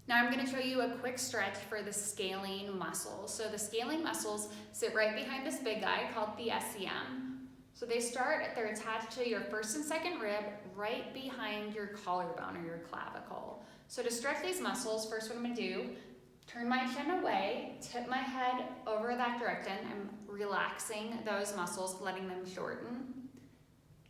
Now I'm going to show you a quick stretch for the scalene muscles. So the scalene muscles sit right behind this big guy called the SCM. So they're attached to your first and second rib right behind your collarbone or your clavicle. So to stretch these muscles, first what I'm going to do, turn my chin away, tip my head over that direction. I'm relaxing those muscles, letting them shorten.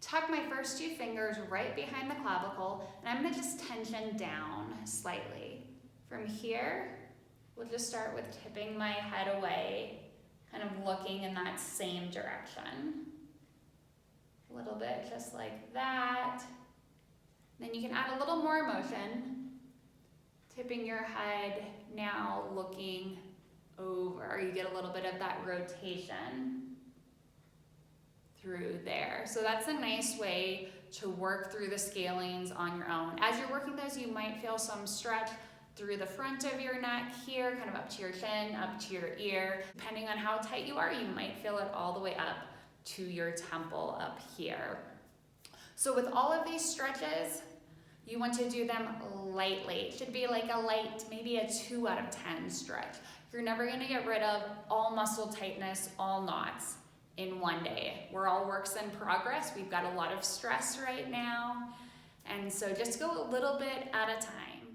Tuck my first two fingers right behind the clavicle, and I'm going to just tension down slightly. From here, we'll just start with tipping my head away, kind of looking in that same direction. A little bit just like that. Then you can add a little more motion, tipping your head, now looking over. You get a little bit of that rotation through there. So that's a nice way to work through the scalenes on your own. As you're working those, you might feel some stretch through the front of your neck here, kind of up to your chin, up to your ear. Depending on how tight you are, you might feel it all the way up to your temple up here. So with all of these stretches, you want to do them lightly. It should be like a light, maybe a 2 out of 10 stretch. You're never gonna get rid of all muscle tightness, all knots in one day. We're all works in progress. We've got a lot of stress right now. And so just go a little bit at a time.